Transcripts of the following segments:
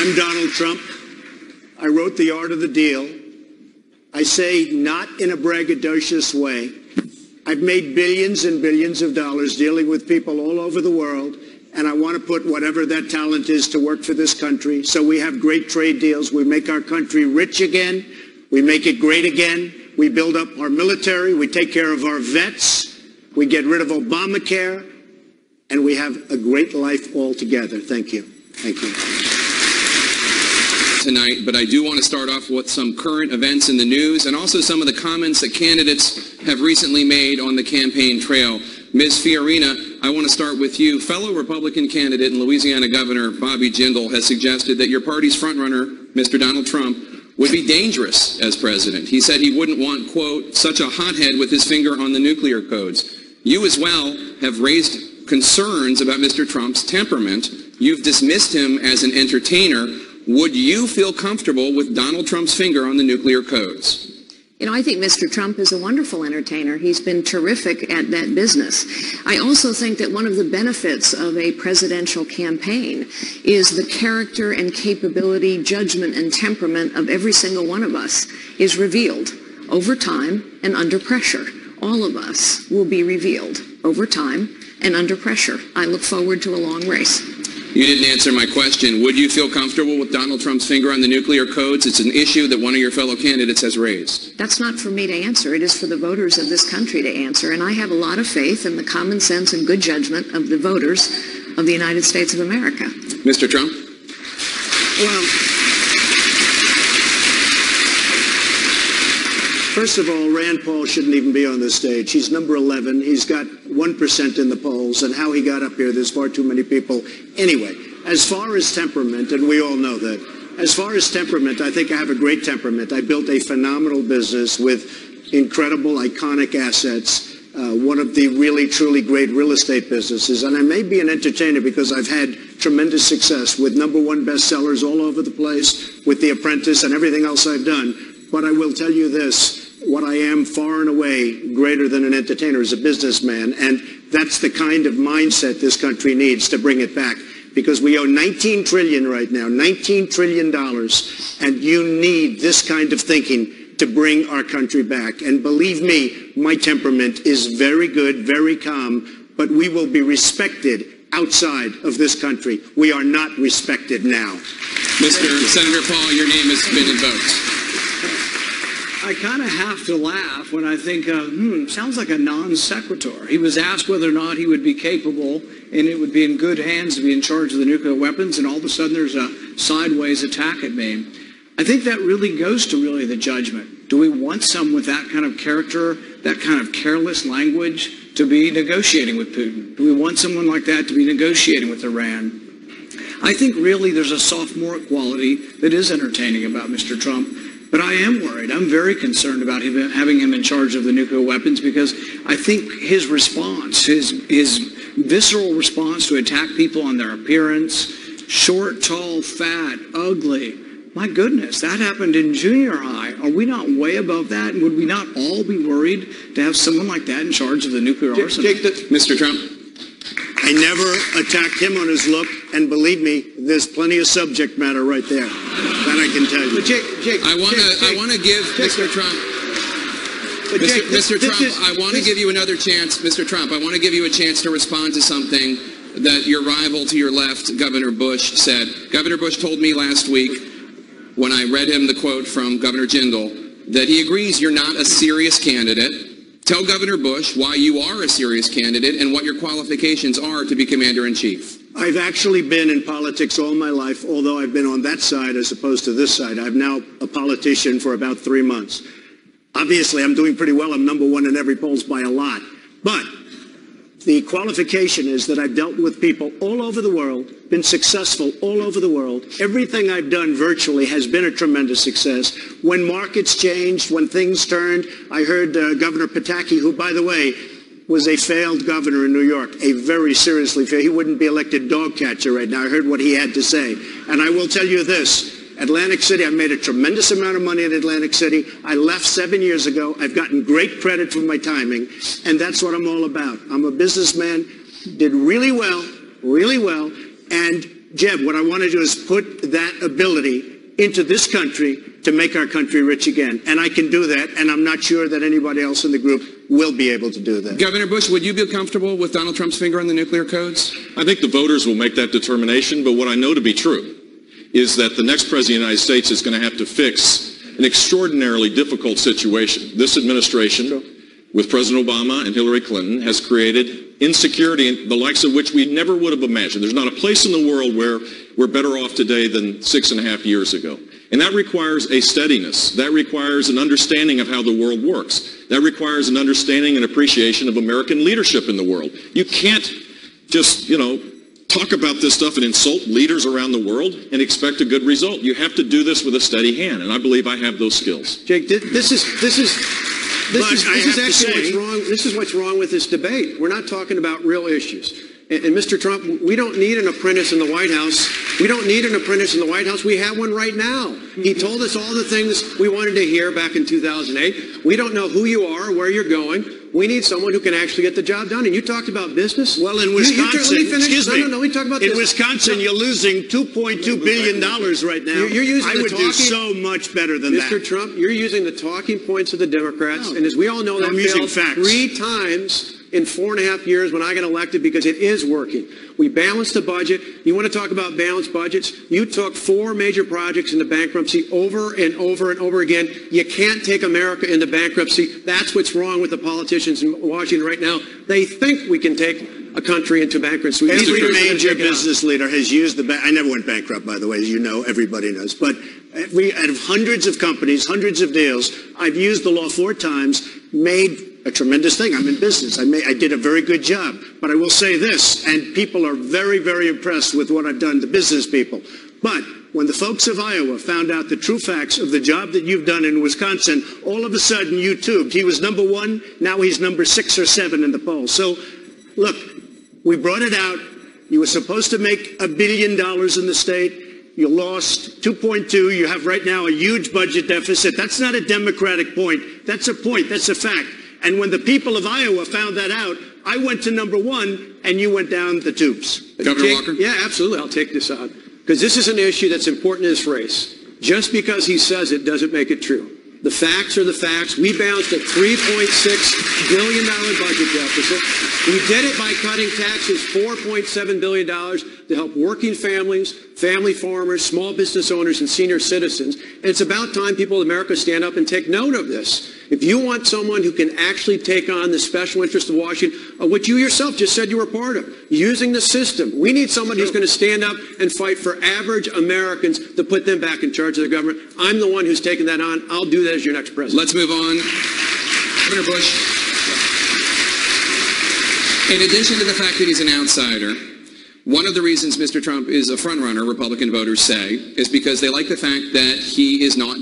I'm Donald Trump. I wrote The Art of the Deal. I say not in a braggadocious way. I've made billions and billions of dollars dealing with people all over the world, and I want to put whatever that talent is to work for this country. So we have great trade deals. We make our country rich again. We make it great again. We build up our military. We take care of our vets. We get rid of Obamacare. And we have a great life all together. Thank you. Thank you. Tonight, but I do want to start off with some current events in the news and also some of the comments that candidates have recently made on the campaign trail. Ms. Fiorina, I want to start with you. Fellow Republican candidate and Louisiana Governor Bobby Jindal has suggested that your party's frontrunner, Mr. Donald Trump, would be dangerous as president. He said he wouldn't want, quote, such a hothead with his finger on the nuclear codes. You as well have raised concerns about Mr. Trump's temperament. You've dismissed him as an entertainer. Would you feel comfortable with Donald Trump's finger on the nuclear codes? You know, I think Mr. Trump is a wonderful entertainer. He's been terrific at that business. I also think that one of the benefits of a presidential campaign is the character and capability, judgment and temperament of every single one of us is revealed over time and under pressure. All of us will be revealed over time and under pressure. I look forward to a long race. You didn't answer my question. Would you feel comfortable with Donald Trump's finger on the nuclear codes? It's an issue that one of your fellow candidates has raised. That's not for me to answer. It is for the voters of this country to answer. And I have a lot of faith in the common sense and good judgment of the voters of the United States of America. Mr. Trump? Well, first of all, Rand Paul shouldn't even be on this stage. He's number 11. He's got 1% in the polls, and how he got up here, there's far too many people. Anyway, as far as temperament, and we all know that, as far as temperament, I think I have a great temperament. I built a phenomenal business with incredible, iconic assets, one of the really, truly great real estate businesses. And I may be an entertainer because I've had tremendous success with #1 bestsellers all over the place, with The Apprentice and everything else I've done. But I will tell you this. What I am far and away greater than an entertainer is a businessman, and that's the kind of mindset this country needs to bring it back, because we owe $19 trillion right now, $19 trillion, and you need this kind of thinking to bring our country back. And believe me, my temperament is very good, very calm, but we will be respected outside of this country. We are not respected now. Senator Paul, your name has been invoked. I kind of have to laugh when I think, sounds like a non sequitur. He was asked whether or not he would be capable and it would be in good hands to be in charge of the nuclear weapons, and all of a sudden there's a sideways attack at me. I think that really goes to really the judgment. Do we want someone with that kind of character, that kind of careless language to be negotiating with Putin? Do we want someone like that to be negotiating with Iran? I think really there's a sophomore quality that is entertaining about Mr. Trump. But I am worried. I'm very concerned about having him in charge of the nuclear weapons, because I think his response, his visceral response to attack people on their appearance, short, tall, fat, ugly, my goodness, that happened in junior high. Are we not way above that? And would we not all be worried to have someone like that in charge of the nuclear arsenal? Mr. Trump? I never attacked him on his look, and believe me, there's plenty of subject matter right there. That I can tell you. But I want to give Mr. Trump. Mr. Trump, I want to give you another chance. Mr. Trump, I want to give you a chance to respond to something that your rival to your left, Governor Bush, said. Governor Bush told me last week, when I read him the quote from Governor Jindal, that he agrees you're not a serious candidate. Tell Governor Bush why you are a serious candidate and what your qualifications are to be commander-in-chief. I've actually been in politics all my life, although I've been on that side as opposed to this side. I'm now a politician for about 3 months. Obviously, I'm doing pretty well. I'm #1 in every polls by a lot. But the qualification is that I've dealt with people all over the world, been successful all over the world. Everything I've done virtually has been a tremendous success. When markets changed, when things turned, I heard Governor Pataki, who, by the way, was a failed governor in New York, a very seriously failed. He wouldn't be elected dog catcher right now. I heard what he had to say. And I will tell you this. Atlantic City, I've made a tremendous amount of money in Atlantic City. I left 7 years ago. I've gotten great credit for my timing, and that's what I'm all about. I'm a businessman, did really well, and Jeb, what I want to do is put that ability into this country to make our country rich again. And I can do that, and I'm not sure that anybody else in the group will be able to do that. Governor Bush, would you be comfortable with Donald Trump's finger on the nuclear codes? I think the voters will make that determination, but what I know to be true is that the next president of the United States is going to have to fix an extraordinarily difficult situation. This administration, with President Obama and Hillary Clinton, has created insecurity, the likes of which we never would have imagined. There's not a place in the world where we're better off today than 6.5 years ago. And that requires a steadiness. That requires an understanding of how the world works. That requires an understanding and appreciation of American leadership in the world. You can't just, talk about this stuff and insult leaders around the world and expect a good result. You have to do this with a steady hand, and I believe I have those skills. Jake, this is what's wrong with this debate. We're not talking about real issues. And Mr. Trump, we don't need an apprentice in the White House. We don't need an apprentice in the White House. We have one right now. He told us all the things we wanted to hear back in 2008. We don't know who you are, where you're going. We need someone who can actually get the job done. And you talked about business. Well, in Wisconsin, we talked about in Wisconsin, you're losing $2.2 billion right now. You're using I would do so much better than that. Mr. Trump, you're using the talking points of the Democrats. And as we all know, that failed 3 times in 4.5 years when I got elected because it is working. We balanced the budget. You want to talk about balanced budgets? You took 4 major projects into bankruptcy over and over and over again. You can't take America into bankruptcy. That's what's wrong with the politicians in Washington right now. They think we can take a country into bankruptcy. Every major business leader has used I never went bankrupt, by the way, as you know, everybody knows. But out of hundreds of companies, hundreds of deals, I've used the law 4 times, made a tremendous thing. I'm in business. I did a very good job. But I will say this, and people are very, very impressed with what I've done, the business people. But when the folks of Iowa found out the true facts of the job that you've done in Wisconsin, all of a sudden you tubed. He was number 1. Now he's number 6 or 7 in the polls. So, look, we brought it out. You were supposed to make $1 billion in the state. You lost 2.2. You have right now a huge budget deficit. That's not a Democratic point. That's a point. That's a fact. And when the people of Iowa found that out, I went to number 1, and you went down the tubes. Governor Walker? Yeah, absolutely. I'll take this out. Because this is an issue that's important in this race. Just because he says it doesn't make it true. The facts are the facts. We balanced a $3.6 billion budget deficit. We did it by cutting taxes $4.7 billion to help working families, family farmers, small business owners, and senior citizens. And it's about time people in America stand up and take note of this. If you want someone who can actually take on the special interest of Washington, which you yourself just said you were part of, using the system, we need someone who's going to stand up and fight for average Americans to put them back in charge of the government. I'm the one who's taking that on. I'll do that as your next president. Let's move on. Governor Bush, in addition to the fact that he's an outsider, one of the reasons Mr. Trump is a frontrunner, Republican voters say, is because they like the fact that he is not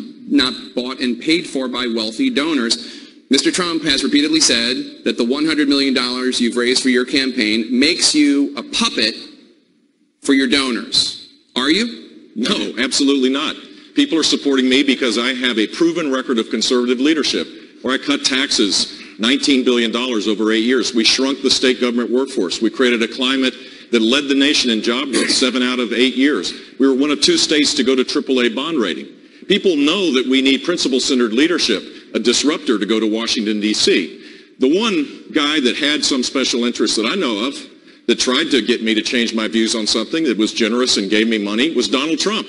bought and paid for by wealthy donors. Mr. Trump has repeatedly said that the $100 million you've raised for your campaign makes you a puppet for your donors. Are you? No, absolutely not. People are supporting me because I have a proven record of conservative leadership, where I cut taxes $19 billion over 8 years. We shrunk the state government workforce. We created a climate that led the nation in job growth 7 out of 8 years. We were one of 2 states to go to AAA bond rating. People know that we need principle-centered leadership, a disruptor to go to Washington, D.C. The one guy that had some special interest that I know of that tried to get me to change my views on something that was generous and gave me money was Donald Trump.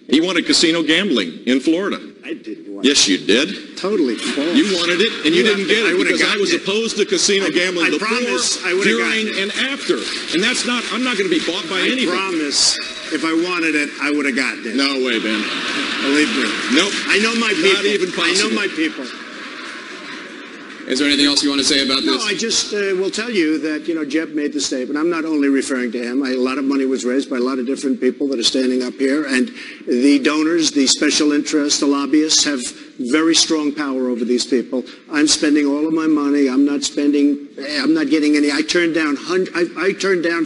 He wanted casino gambling in Florida. I didn't want Yes, you did. Totally false. You wanted it, and you didn't get it because I was it. opposed to casino gambling before, I would've during, and after. And that's not, I'm not going to be bought by anybody. I promise, if I wanted it, I would have gotten it. No way, Ben. Believe me. Nope. I know my people. Not even possible. I know my people. Is there anything else you want to say about this? No, I just will tell you that, Jeb made the statement. I'm not only referring to him. A lot of money was raised by a lot of different people that are standing up here. And the donors, the special interests, the lobbyists have very strong power over these people. I'm spending all of my money. I'm not getting any. I turned down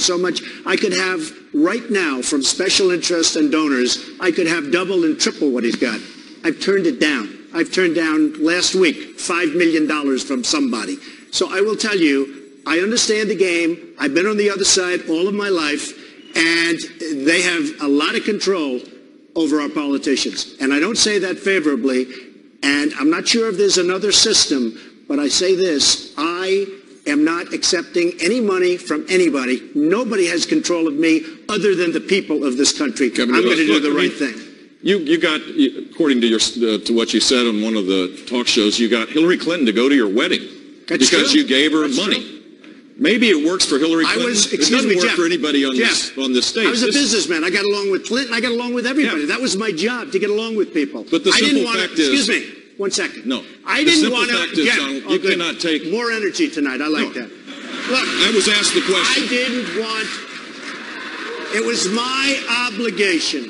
so much. I could have right now from special interests and donors, I could have double and triple what he's got. I've turned it down. I've turned down last week $5 million from somebody. So I will tell you, I understand the game. I've been on the other side all of my life. And they have a lot of control over our politicians. And I don't say that favorably, and I'm not sure if there's another system, but I say this, I am not accepting any money from anybody. Nobody has control of me other than the people of this country. I'm going to do the right thing. You got, according to to what you said on one of the talk shows, you got Hillary Clinton to go to your wedding because you gave her money. Maybe it works for Hillary Clinton. It doesn't work for anybody on this stage. I was a businessman. I got along with Clinton. I got along with everybody. Yeah. That was my job, to get along with people. But the simple fact is... Excuse me. 1 second. No. I didn't want to... Donald, you cannot take... More energy tonight. I like that. Look, I was asked the question. I didn't want... It was my obligation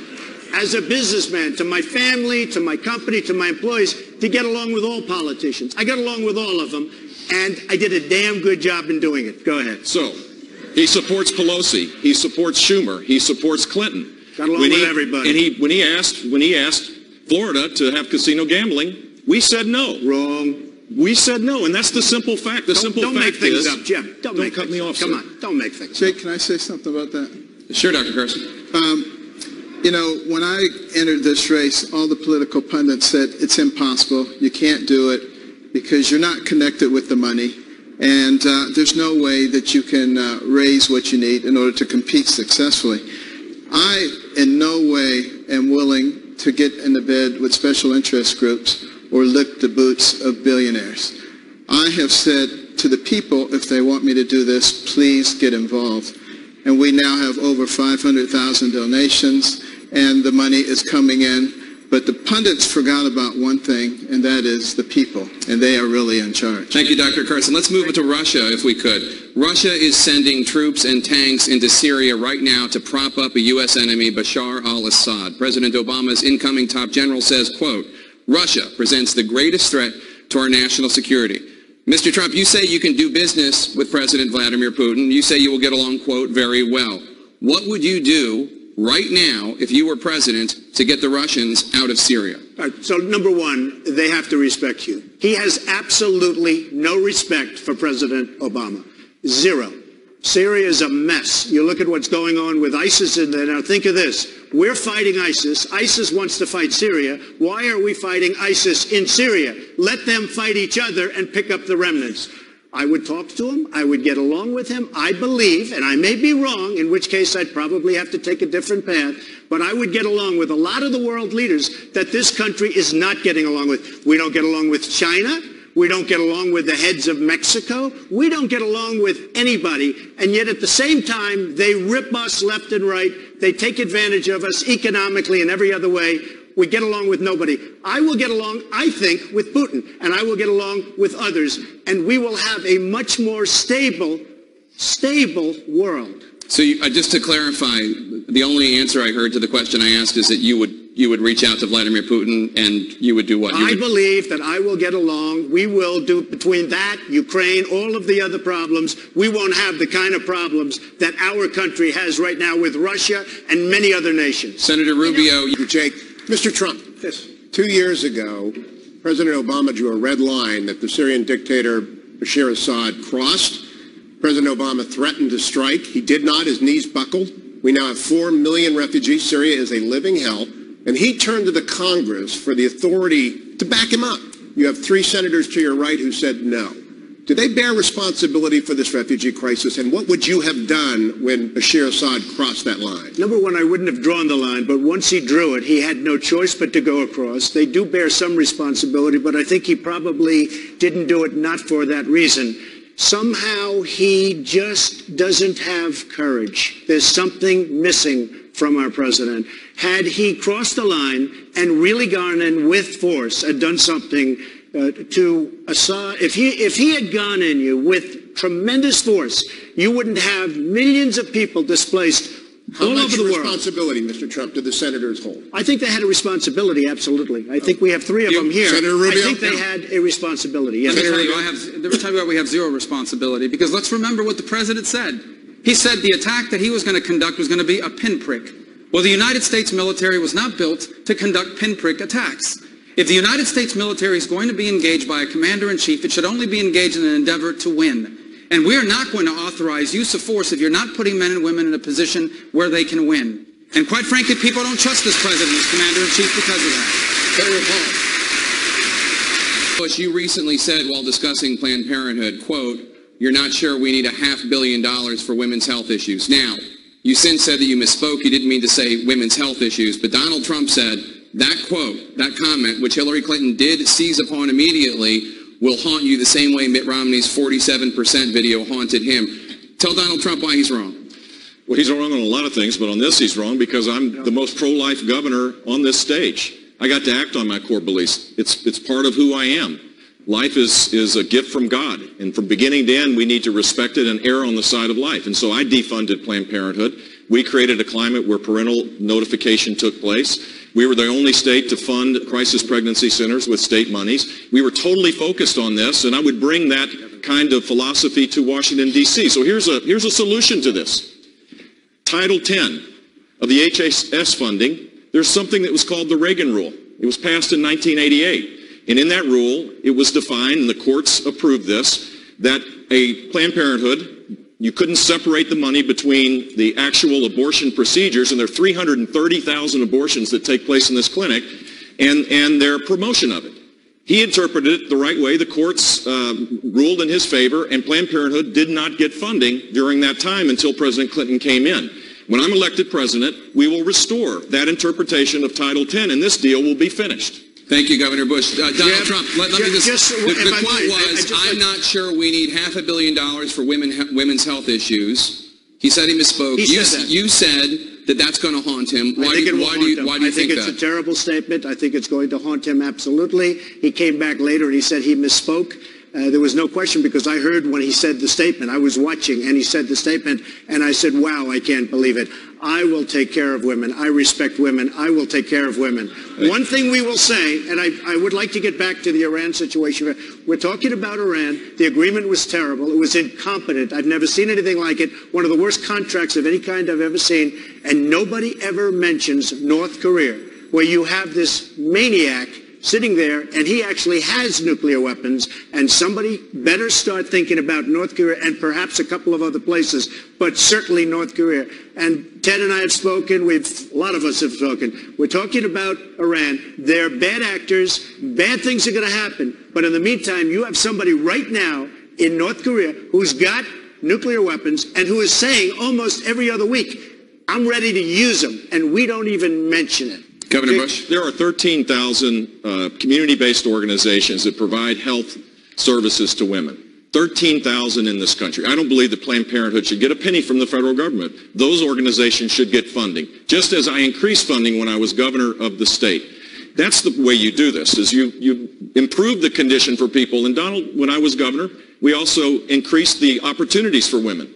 as a businessman to my family, to my company, to my employees, to get along with all politicians. I got along with all of them, and I did a damn good job in doing it. Go ahead. So, he supports Pelosi. He supports Schumer. He supports Clinton. Got along with everybody. And when he asked Florida to have casino gambling, we said no. Wrong. We said no, and that's the simple fact. Don't make things up, Jim. Don't cut me off. Come on, don't make things up. Jake, can I say something about that? Sure, Dr. Carson. You know, when I entered this race, all the political pundits said it's impossible. You can't do it because you're not connected with the money, and there's no way that you can raise what you need in order to compete successfully. I, in no way, am willing to get in the bed with special interest groups or lick the boots of billionaires. I have said to the people, if they want me to do this, please get involved. And we now have over 500,000 donations, and the money is coming in. But the pundits forgot about one thing, and that is the people, and they are really in charge. Thank you, Dr. Carson. Let's move to Russia, if we could. Russia is sending troops and tanks into Syria right now to prop up a U.S. enemy, Bashar al-Assad. President Obama's incoming top general says, quote, Russia presents the greatest threat to our national security. Mr. Trump, you say you can do business with President Vladimir Putin. You say you will get along, quote, very well. What would you do right now, if you were president, to get the Russians out of Syria? All right, so number one, they have to respect you. He has absolutely no respect for President Obama. Zero. Syria is a mess. You look at what's going on with ISIS in there. Now think of this. We're fighting ISIS. ISIS wants to fight Syria. Why are we fighting ISIS in Syria? Let them fight each other and pick up the remnants. I would talk to him. I would get along with him. I believe, and I may be wrong, in which case I'd probably have to take a different path, but I would get along with a lot of the world leaders that this country is not getting along with. We don't get along with China. We don't get along with the heads of Mexico. We don't get along with anybody. And yet at the same time, they rip us left and right. They take advantage of us economically and every other way. We get along with nobody. I will get along, I think, with Putin, and I will get along with others, and we will have a much more stable world. So just to clarify, the only answer I heard to the question I asked is that you would reach out to Vladimir Putin and you would do what? I believe that I will get along. We will do, between that, Ukraine, all of the other problems, we won't have the kind of problems that our country has right now with Russia and many other nations. Senator Rubio. Jake, Mr. Trump, 2 years ago, President Obama drew a red line that the Syrian dictator Bashar Assad crossed. President Obama threatened to strike. He did not. His knees buckled. We now have 4 million refugees. Syria is a living hell. And he turned to the Congress for the authority to back him up. You have 3 senators to your right who said no. Do they bear responsibility for this refugee crisis? And what would you have done when Bashar Assad crossed that line? Number one, I wouldn't have drawn the line, but once he drew it, he had no choice but to go across. They do bear some responsibility, but I think he probably didn't do it not for that reason. Somehow he just doesn't have courage. There's something missing from our president. Had he crossed the line and really gone in with force and done something to Assad, if he had gone in with tremendous force, you wouldn't have millions of people displaced all over the world. How much responsibility, Mr. Trump, did the senators hold? I think they had a responsibility, absolutely. I think we have 3 of them here. Senator Rubio? I think they had a responsibility. Yes. Let me tell you, we have zero responsibility, because let's remember what the president said. He said the attack that he was going to conduct was going to be a pinprick. Well, the United States military was not built to conduct pinprick attacks. If the United States military is going to be engaged by a commander-in-chief, it should only be engaged in an endeavor to win. And we're not going to authorize use of force if you're not putting men and women in a position where they can win. And quite frankly, people don't trust this president as commander-in-chief because of that. Senator Paul. Bush, you recently said while discussing Planned Parenthood, quote, "You're not sure we need $500 million for women's health issues." Now, you since said that you misspoke. You didn't mean to say women's health issues, but Donald Trump said that quote, that comment, which Hillary Clinton did seize upon immediately, will haunt you the same way Mitt Romney's 47% video haunted him. Tell Donald Trump why he's wrong. Well, he's wrong on a lot of things, but on this he's wrong because I'm the most pro-life governor on this stage. I got to act on my core beliefs. It's part of who I am. Life is a gift from God, and from beginning to end, we need to respect it and err on the side of life. And so I defunded Planned Parenthood. We created a climate where parental notification took place. We were the only state to fund crisis pregnancy centers with state monies. We were totally focused on this, and I would bring that kind of philosophy to Washington, D.C. So here's a solution to this. Title 10 of the HHS funding, there's something that was called the Reagan Rule. It was passed in 1988. And in that rule, it was defined, and the courts approved this, that a Planned Parenthood, you couldn't separate the money between the actual abortion procedures, and there are 330,000 abortions that take place in this clinic, and their promotion of it. He interpreted it the right way. The courts ruled in his favor, and Planned Parenthood did not get funding during that time until President Clinton came in. When I'm elected president, we will restore that interpretation of Title 10, and this deal will be finished. Thank you, Governor Bush. Donald Trump, let me just the quote was, "I'm not sure we need $500 million for women's health issues." He said he misspoke. You said that that's going to haunt him. Why do you think that? It's a terrible statement. I think it's going to haunt him absolutely. He came back later and he said he misspoke. There was no question because I heard when he said the statement. I was watching and he said the statement and I said, wow, I can't believe it. I will take care of women. I respect women. I will take care of women. One thing we will say, and I would like to get back to the Iran situation. We're talking about Iran. The agreement was terrible. It was incompetent. I've never seen anything like it. One of the worst contracts of any kind I've ever seen. And nobody ever mentions North Korea, where you have this maniac sitting there, and he actually has nuclear weapons, and somebody better start thinking about North Korea and perhaps a couple of other places, but certainly North Korea. And Ted and I have spoken, a lot of us have spoken. We're talking about Iran. They're bad actors. Bad things are going to happen. But in the meantime, you have somebody right now in North Korea who's got nuclear weapons and who is saying almost every other week, I'm ready to use them, and we don't even mention it. Governor Bush? There are 13,000 community-based organizations that provide health services to women. 13,000 in this country. I don't believe that Planned Parenthood should get a penny from the federal government. Those organizations should get funding, just as I increased funding when I was governor of the state. That's the way you do this, is you improve the condition for people. And Donald, when I was governor, we also increased the opportunities for women.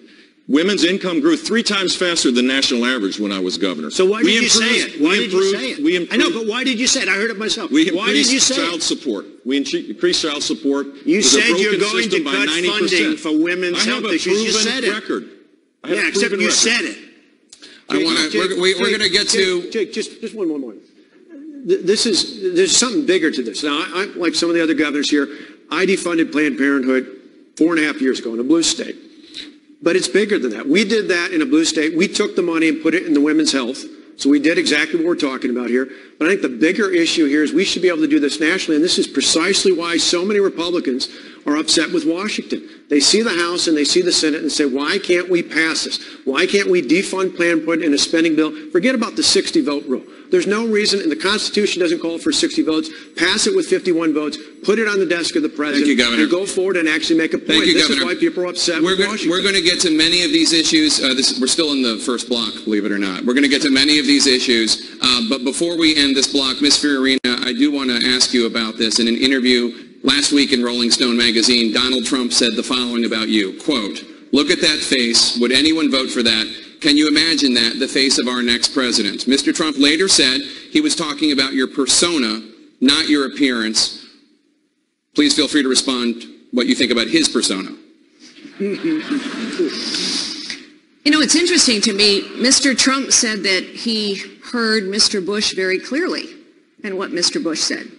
Women's income grew 3 times faster than national average when I was governor. So why did you say it? Why did you say it? I know, but why did you say it? I heard it myself. Why did you say child support. We increased child support. You said you're going to cut funding for women's health issues. You said it. Record. Yeah, except you said it. We're going to get to... Jake, just one more. There's something bigger to this. Now, I like some of the other governors here, I defunded Planned Parenthood 4.5 years ago in a blue state. But it's bigger than that. We did that in a blue state. We took the money and put it in the women's health. So we did exactly what we're talking about here. But I think the bigger issue here is we should be able to do this nationally. And this is precisely why so many Republicans are upset with Washington. They see the House and they see the Senate and say, why can't we pass this? Why can't we defund Planned Parenthood in a spending bill? Forget about the 60-vote rule. There's no reason, and the Constitution doesn't call for 60 votes. Pass it with 51 votes. Put it on the desk of the president. Thank you, Governor. And go forward and actually make a point. This is why people are upset with Washington. We're going to get to many of these issues. We're still in the first block, believe it or not. We're going to get to many of these issues. But before we end this block, Ms. Fiorina, I do want to ask you about this. In an interview last week in Rolling Stone magazine, Donald Trump said the following about you, quote, "Look at that face. Would anyone vote for that? Can you imagine that, the face of our next president?" Mr. Trump later said he was talking about your persona, not your appearance. Please feel free to respond what you think about his persona. You know, it's interesting to me. Mr. Trump said that he heard Mr. Bush very clearly and what Mr. Bush said.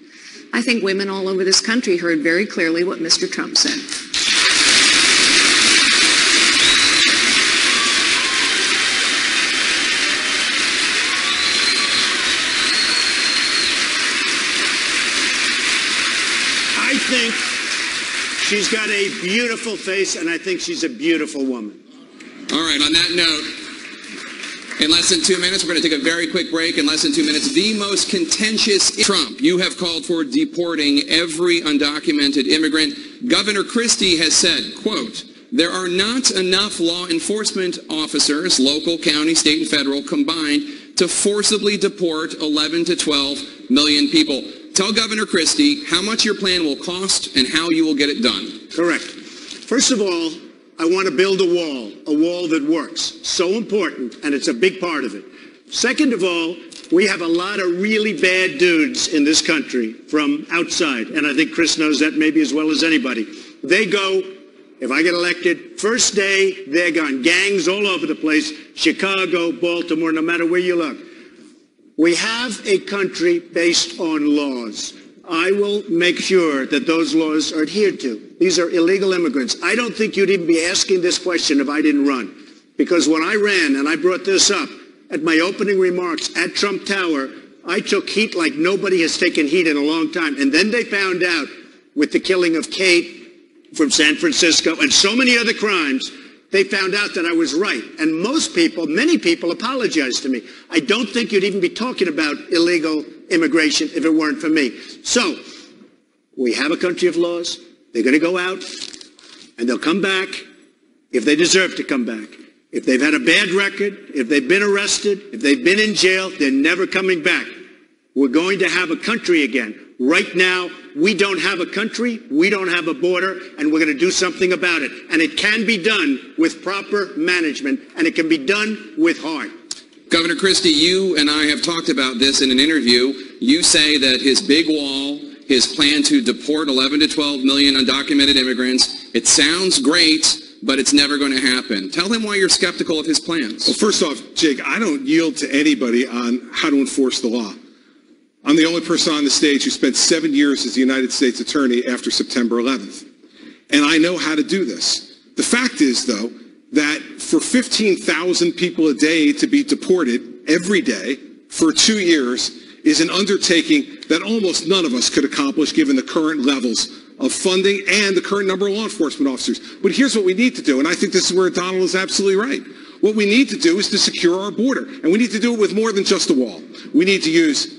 I think women all over this country heard very clearly what Mr. Trump said. think she's got a beautiful face, and I think she's a beautiful woman. All right, on that note, in less than 2 minutes, we're going to take a very quick break. In less than 2 minutes, the most contentious Trump. You have called for deporting every undocumented immigrant. Governor Christie has said, quote, there are not enough law enforcement officers, local, county, state, and federal, combined to forcibly deport 11 to 12 million people. Tell Governor Christie how much your plan will cost and how you will get it done. Correct. First of all, I want to build a wall that works. So important, and it's a big part of it. Second of all, we have a lot of really bad dudes in this country from outside, and I think Chris knows that maybe as well as anybody. They go, if I get elected, first day, they're gone. Gangs all over the place, Chicago, Baltimore, no matter where you look. We have a country based on laws. I will make sure that those laws are adhered to. These are illegal immigrants. I don't think you'd even be asking this question if I didn't run. Because when I ran, and I brought this up at my opening remarks at Trump Tower, I took heat like nobody has taken heat in a long time. And then they found out with the killing of Kate from San Francisco and so many other crimes, they found out that I was right. And most people, many people apologized to me. I don't think you'd even be talking about illegal immigration if it weren't for me. So, we have a country of laws. They're going to go out, and they'll come back if they deserve to come back. If they've had a bad record, if they've been arrested, if they've been in jail, they're never coming back. We're going to have a country again. Right now, we don't have a country, we don't have a border, and we're going to do something about it. And it can be done with proper management, and it can be done with heart. Governor Christie, you and I have talked about this in an interview. You say that his big wall, his plan to deport 11 to 12 million undocumented immigrants, it sounds great, but it's never going to happen. Tell him why you're skeptical of his plans. Well, first off, Jake, I don't yield to anybody on how to enforce the law. I'm the only person on the stage who spent 7 years as the United States Attorney after September 11th. And I know how to do this. The fact is, though, that for 15,000 people a day to be deported every day for 2 years is an undertaking that almost none of us could accomplish given the current levels of funding and the current number of law enforcement officers. But here's what we need to do, and I think this is where Donald is absolutely right. What we need to do is to secure our border, and we need to do it with more than just a wall. We need to use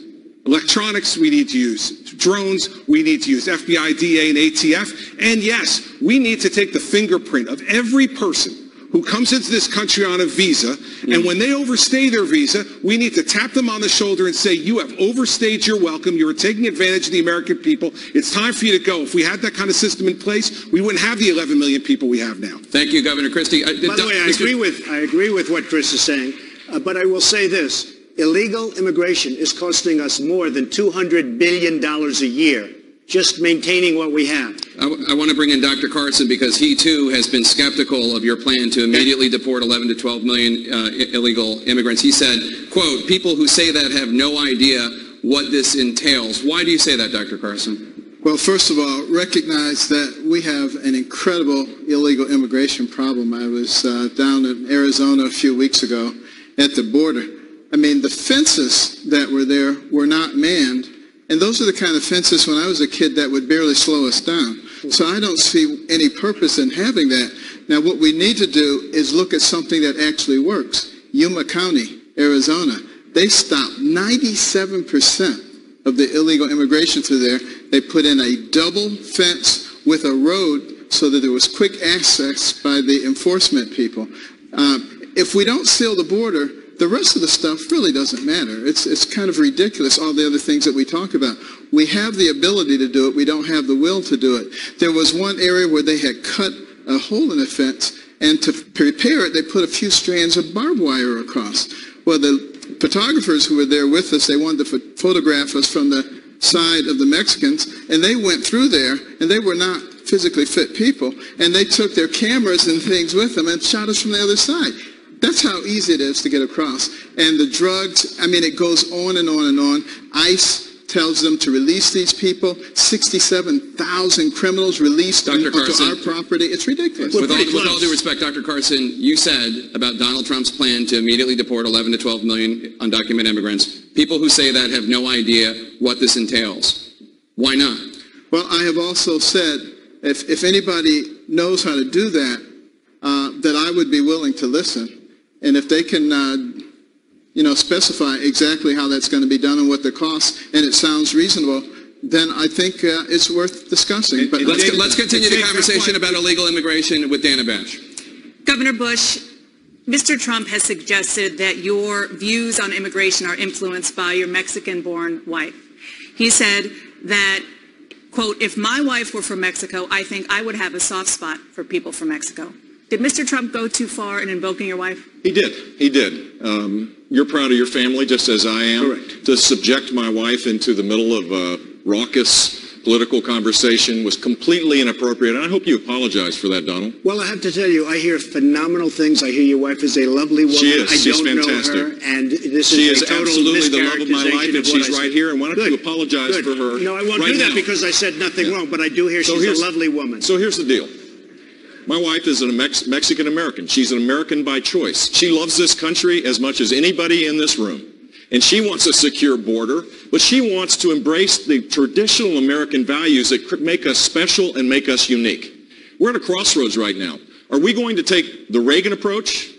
electronics, we need to use drones, we need to use FBI, DA, and ATF, and yes, we need to take the fingerprint of every person who comes into this country on a visa, and when they overstay their visa, we need to tap them on the shoulder and say, you have overstayed your welcome, you are taking advantage of the American people, it's time for you to go. If we had that kind of system in place, we wouldn't have the 11 million people we have now. Thank you, Governor Christie. By the way, I agree with what Chris is saying, but I will say this. Illegal immigration is costing us more than $200 billion a year, just maintaining what we have. I want to bring in Dr. Carson because he, too, has been skeptical of your plan to immediately deport 11 to 12 million illegal immigrants. He said, quote, people who say that have no idea what this entails. Why do you say that, Dr. Carson? Well, first of all, recognize that we have an incredible illegal immigration problem. I was down in Arizona a few weeks ago at the border. I mean, the fences that were there were not manned, and those are the kind of fences when I was a kid that would barely slow us down. So I don't see any purpose in having that. Now, what we need to do is look at something that actually works. Yuma County, Arizona, they stopped 97% of the illegal immigration through there. They put in a double fence with a road so that there was quick access by the enforcement people. If we don't seal the border, the rest of the stuff really doesn't matter. It's kind of ridiculous, all the other things that we talk about. We have the ability to do it. We don't have the will to do it. There was one area where they had cut a hole in the fence, and to prepare it, they put a few strands of barbed wire across. Well, the photographers who were there with us, they wanted to photograph us from the side of the Mexicans, and they went through there, and they were not physically fit people, and they took their cameras and things with them and shot us from the other side. That's how easy it is to get across. And the drugs, I mean, it goes on and on and on. ICE tells them to release these people. 67,000 criminals released onto our property. It's ridiculous. With all due respect, Dr. Carson, you said about Donald Trump's plan to immediately deport 11 to 12 million undocumented immigrants. People who say that have no idea what this entails. Why not? Well, I have also said, if anybody knows how to do that, that I would be willing to listen. And if they can, specify exactly how that's going to be done and what the cost, and it sounds reasonable, then I think it's worth discussing. But let's continue the conversation about illegal immigration with Dana Bash. Governor Bush, Mr. Trump has suggested that your views on immigration are influenced by your Mexican-born wife. He said that, quote, if my wife were from Mexico, I think I would have a soft spot for people from Mexico. Did Mr. Trump go too far in invoking your wife? He did. He did. You're proud of your family, just as I am. Correct. To subject my wife into the middle of a raucous political conversation was completely inappropriate, and I hope you apologize for that, Donald. Well, I have to tell you, I hear phenomenal things. I hear your wife is a lovely woman. She is. She's I don't fantastic. know her, and this She is is a total absolutely the love of my life, mischaracterization and of what she's I right said. here, and why don't you Good. apologize Good. for her? No, I won't right do that now. because I said nothing wrong, but I do hear she's a lovely woman. So here's the deal. My wife is a Mexican-American. She's an American by choice. She loves this country as much as anybody in this room. And she wants a secure border, but she wants to embrace the traditional American values that make us special and make us unique. We're at a crossroads right now. Are we going to take the Reagan approach,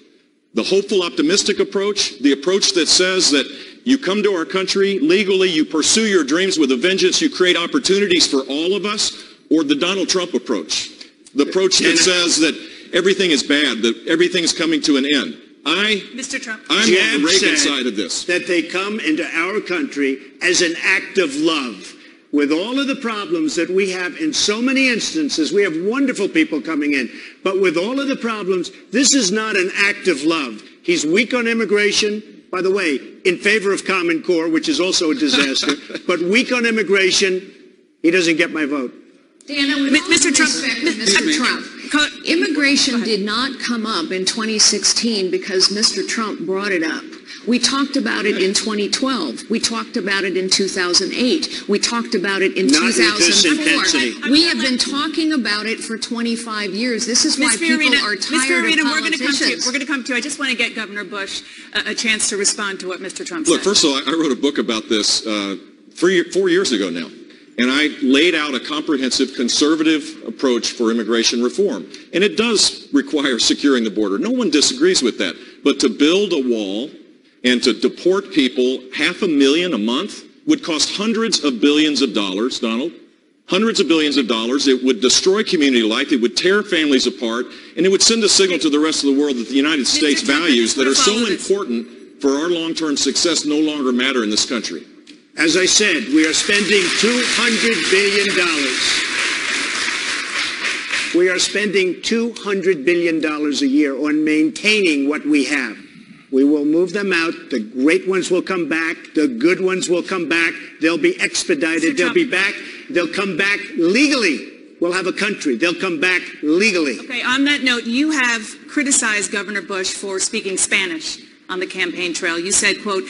the hopeful, optimistic approach, the approach that says that you come to our country legally, you pursue your dreams with a vengeance, you create opportunities for all of us, or the Donald Trump approach? The approach that says that everything is bad, that everything's coming to an end. Mr. Trump. I'm on the Reagan side of this. That they come into our country as an act of love. With all of the problems that we have in so many instances, we have wonderful people coming in. But with all of the problems, this is not an act of love. He's weak on immigration. By the way, in favor of Common Core, which is also a disaster. But weak on immigration, he doesn't get my vote. Dana, with all Mr. due Trump, respect to Mr. Trump, immigration did not come up in 2016 because Mr. Trump brought it up. We talked about it in 2012. We talked about it in 2008. We talked about it in Not with this 2004. intensity. We have been talking about it for 25 years. This is why people are tired of politicians. We're going to come to you. I just want to get Governor Bush a chance to respond to what Mr. Trump Look, said. first of all, I wrote a book about this 4 years ago now. And I laid out a comprehensive conservative approach for immigration reform. And it does require securing the border. No one disagrees with that. But to build a wall and to deport people 500,000 a month would cost hundreds of billions of dollars, Donald. Hundreds of billions of dollars. It would destroy community life. It would tear families apart. And it would send a signal to the rest of the world that the United States values that are so important for our long-term success no longer matter in this country. As I said, we are spending $200 billion. We are spending $200 billion a year on maintaining what we have. We will move them out. The great ones will come back. The good ones will come back. They'll be expedited. They'll be back. They'll come back legally. We'll have a country. They'll come back legally. Okay, on that note, you have criticized Governor Bush for speaking Spanish on the campaign trail. You said, quote,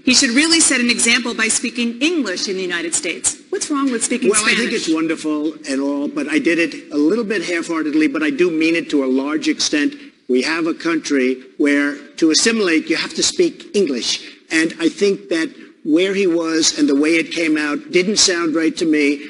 he should really set an example by speaking English in the United States. What's wrong with speaking Spanish? Well, I think it's wonderful and all, but I did it a little bit half-heartedly, but I do mean it to a large extent. We have a country where to assimilate, you have to speak English. And I think that where he was and the way it came out didn't sound right to me.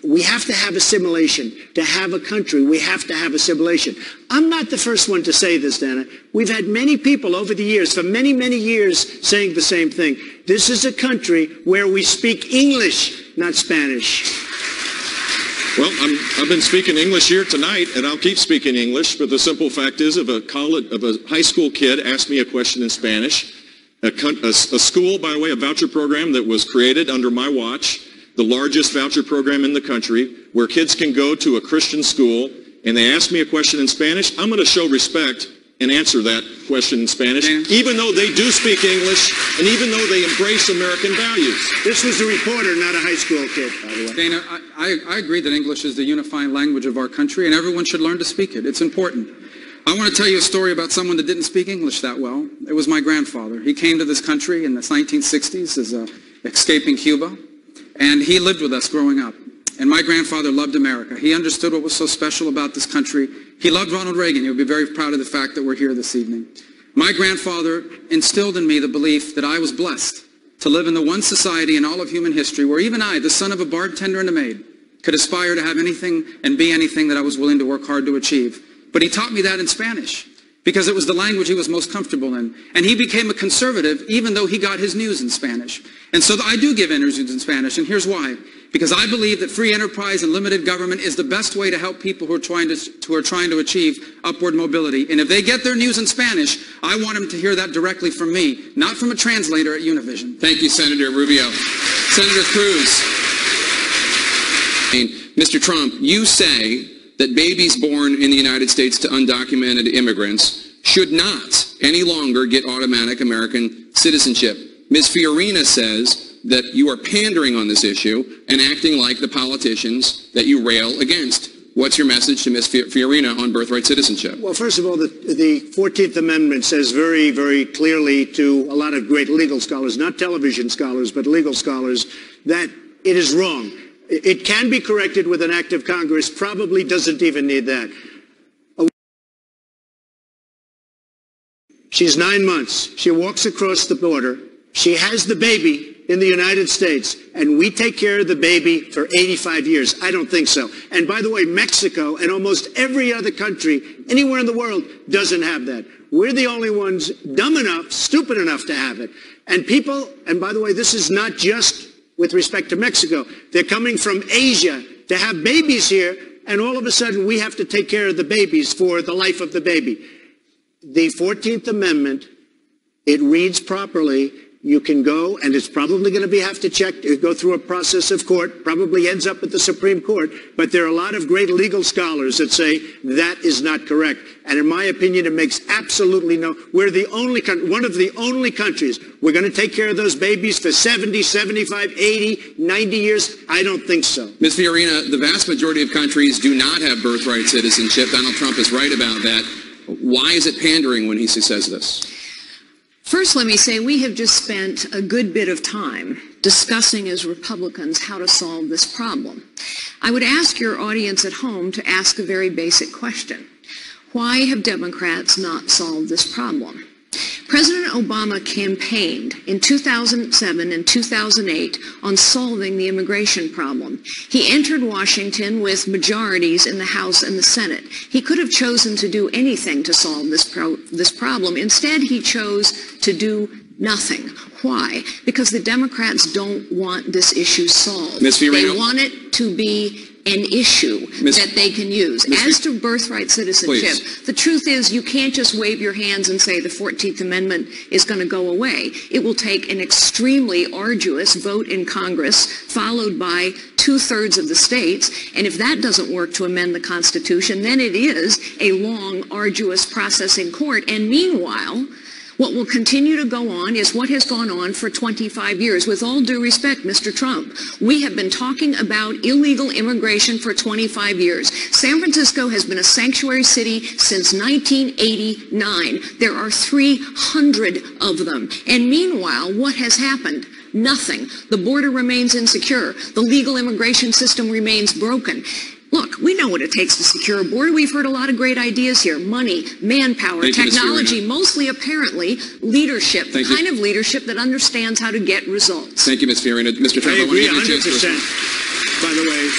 We have to have assimilation. To have a country, we have to have assimilation. I'm not the first one to say this, Dana. We've had many people over the years, for many, many years, saying the same thing. This is a country where we speak English, not Spanish. Well, I've been speaking English here tonight, and I'll keep speaking English, but the simple fact is if a high school kid asked me a question in Spanish, a school, by the way, a voucher program that was created under my watch, the largest voucher program in the country, where kids can go to a Christian school, and they ask me a question in Spanish, I'm going to show respect and answer that question in Spanish, even though they do speak English, and even though they embrace American values. This was a reporter, not a high school kid, by the way. Dana, I agree that English is the unifying language of our country, and everyone should learn to speak it. It's important. I want to tell you a story about someone that didn't speak English that well. It was my grandfather. He came to this country in the 1960s as escaping Cuba. And he lived with us growing up. And my grandfather loved America. He understood what was so special about this country. He loved Ronald Reagan. He would be very proud of the fact that we're here this evening. My grandfather instilled in me the belief that I was blessed to live in the one society in all of human history where even I, the son of a bartender and a maid, could aspire to have anything and be anything that I was willing to work hard to achieve. But he taught me that in Spanish, because it was the language he was most comfortable in. And he became a conservative even though he got his news in Spanish. And so I do give interviews in Spanish, and here's why. Because I believe that free enterprise and limited government is the best way to help people who are trying to achieve upward mobility. And if they get their news in Spanish, I want them to hear that directly from me, not from a translator at Univision. Thank you, Senator Rubio. Senator Cruz. Mr. Trump, you say that babies born in the United States to undocumented immigrants should not any longer get automatic American citizenship. Ms. Fiorina says that you are pandering on this issue and acting like the politicians that you rail against. What's your message to Ms. Fiorina on birthright citizenship? Well, first of all, the 14th Amendment says very, very clearly to a lot of great legal scholars, not television scholars, but legal scholars, that it is wrong. It can be corrected with an act of Congress, probably doesn't even need that. She's 9 months. She walks across the border. She has the baby in the United States, and we take care of the baby for 85 years. I don't think so. And by the way, Mexico and almost every other country anywhere in the world doesn't have that. We're the only ones dumb enough, stupid enough to have it. And people, and by the way, this is not just with respect to Mexico. They're coming from Asia to have babies here, and all of a sudden we have to take care of the babies for the life of the baby. The 14th Amendment, it reads properly. You can go, and it's probably going to have to go through a process of court, probably ends up at the Supreme Court, but there are a lot of great legal scholars that say that is not correct. And in my opinion, it makes absolutely no, we're the only, one of the only countries, we're going to take care of those babies for 70, 75, 80, 90 years? I don't think so. Ms. Fiorina, the vast majority of countries do not have birthright citizenship. Donald Trump is right about that. Why is it pandering when he says this? First, let me say we have just spent a good bit of time discussing as Republicans how to solve this problem. I would ask your audience at home to ask a very basic question. Why have Democrats not solved this problem? President Obama campaigned in 2007 and 2008 on solving the immigration problem. He entered Washington with majorities in the House and the Senate. He could have chosen to do anything to solve this problem. Instead, he chose to do nothing. Why? Because the Democrats don't want this issue solved. Ms. Fiorina, they want it to be an issue that they can use. As to birthright citizenship, the truth is you can't just wave your hands and say the 14th Amendment is going to go away. It will take an extremely arduous vote in Congress, followed by 2/3 of the states, and if that doesn't work to amend the Constitution, then it is a long, arduous process in court. And meanwhile, what will continue to go on is what has gone on for 25 years. With all due respect, Mr. Trump, we have been talking about illegal immigration for 25 years. San Francisco has been a sanctuary city since 1989. There are 300 of them. And meanwhile, what has happened? Nothing. The border remains insecure. The legal immigration system remains broken. Look, we know what it takes to secure a border. We've heard a lot of great ideas here. Money, manpower, technology, mostly apparently leadership, the kind of leadership that understands how to get results. Thank you, Ms. Fiorina. Mr. Trump, I agree 100%, by the way,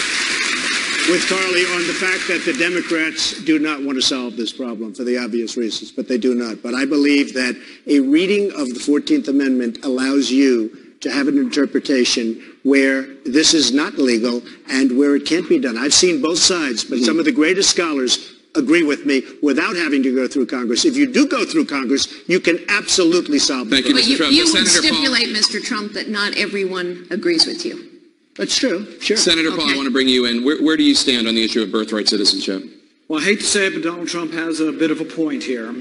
with Carly on the fact that the Democrats do not want to solve this problem for the obvious reasons, but they do not. But I believe that a reading of the 14th Amendment allows you to have an interpretation where this is not legal and where it can't be done. I've seen both sides, but some of the greatest scholars agree with me without having to go through Congress. If you do go through Congress, you can absolutely solve it. Thank you, Mr. Trump. You would stipulate, Mr. Trump, that not everyone agrees with you. That's true. Sure. Senator Paul, I want to bring you in. Where do you stand on the issue of birthright citizenship? Well, I hate to say it, but Donald Trump has a bit of a point here.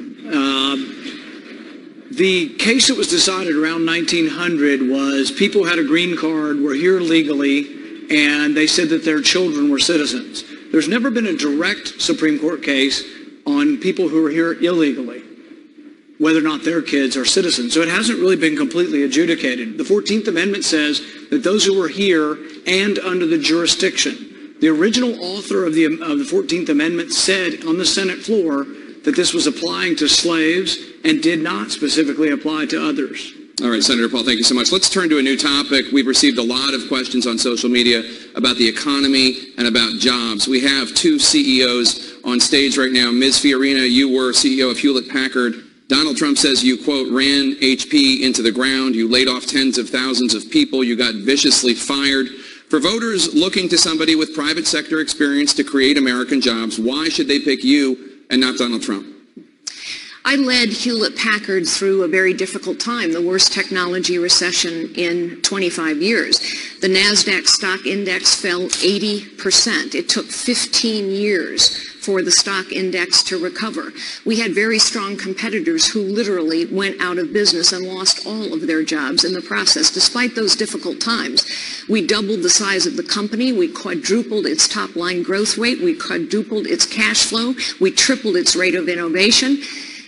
The case that was decided around 1900 was people had a green card, were here legally, and they said that their children were citizens. There's never been a direct Supreme Court case on people who are here illegally, whether or not their kids are citizens. So it hasn't really been completely adjudicated. The 14th Amendment says that those who are here and under the jurisdiction. The original author of the 14th Amendment said on the Senate floor that this was applying to slaves and did not specifically apply to others. All right, Senator Paul, thank you so much. Let's turn to a new topic. We've received a lot of questions on social media about the economy and about jobs. We have two CEOs on stage right now. Ms. Fiorina, you were CEO of Hewlett-Packard. Donald Trump says you, quote, ran HP into the ground. You laid off tens of thousands of people. You got viciously fired. For voters looking to somebody with private sector experience to create American jobs, why should they pick you and not Donald Trump? I led Hewlett-Packard through a very difficult time, the worst technology recession in 25 years. The NASDAQ stock index fell 80%. It took 15 years for the stock index to recover. We had very strong competitors who literally went out of business and lost all of their jobs in the process. Despite those difficult times, we doubled the size of the company. We quadrupled its top-line growth rate. We quadrupled its cash flow. We tripled its rate of innovation.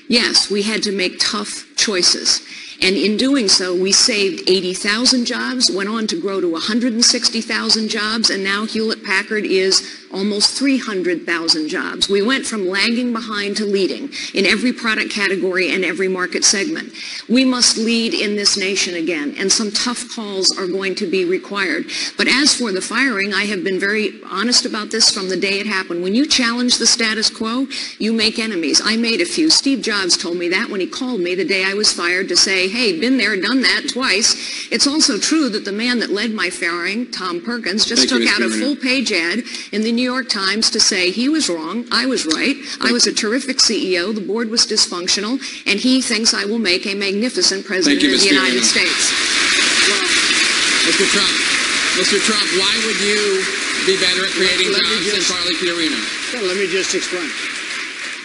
Yes, we had to make tough choices. And in doing so, we saved 80,000 jobs, went on to grow to 160,000 jobs, and now Hewlett-Packard is almost 300,000 jobs. We went from lagging behind to leading in every product category and every market segment. We must lead in this nation again, and some tough calls are going to be required. But as for the firing, I have been very honest about this from the day it happened. When you challenge the status quo, you make enemies. I made a few. Steve Jobs told me that when he called me the day I was fired to say, hey, been there, done that twice. It's also true that the man that led my firing, Tom Perkins, just took out a full-page ad in the New York Times to say he was wrong, I was right, I was a terrific CEO, the board was dysfunctional, and he thinks I will make a magnificent president of the United States. Well, Mr. Trump, why would you be better at creating jobs than Carly Fiorina? Well, let me just explain.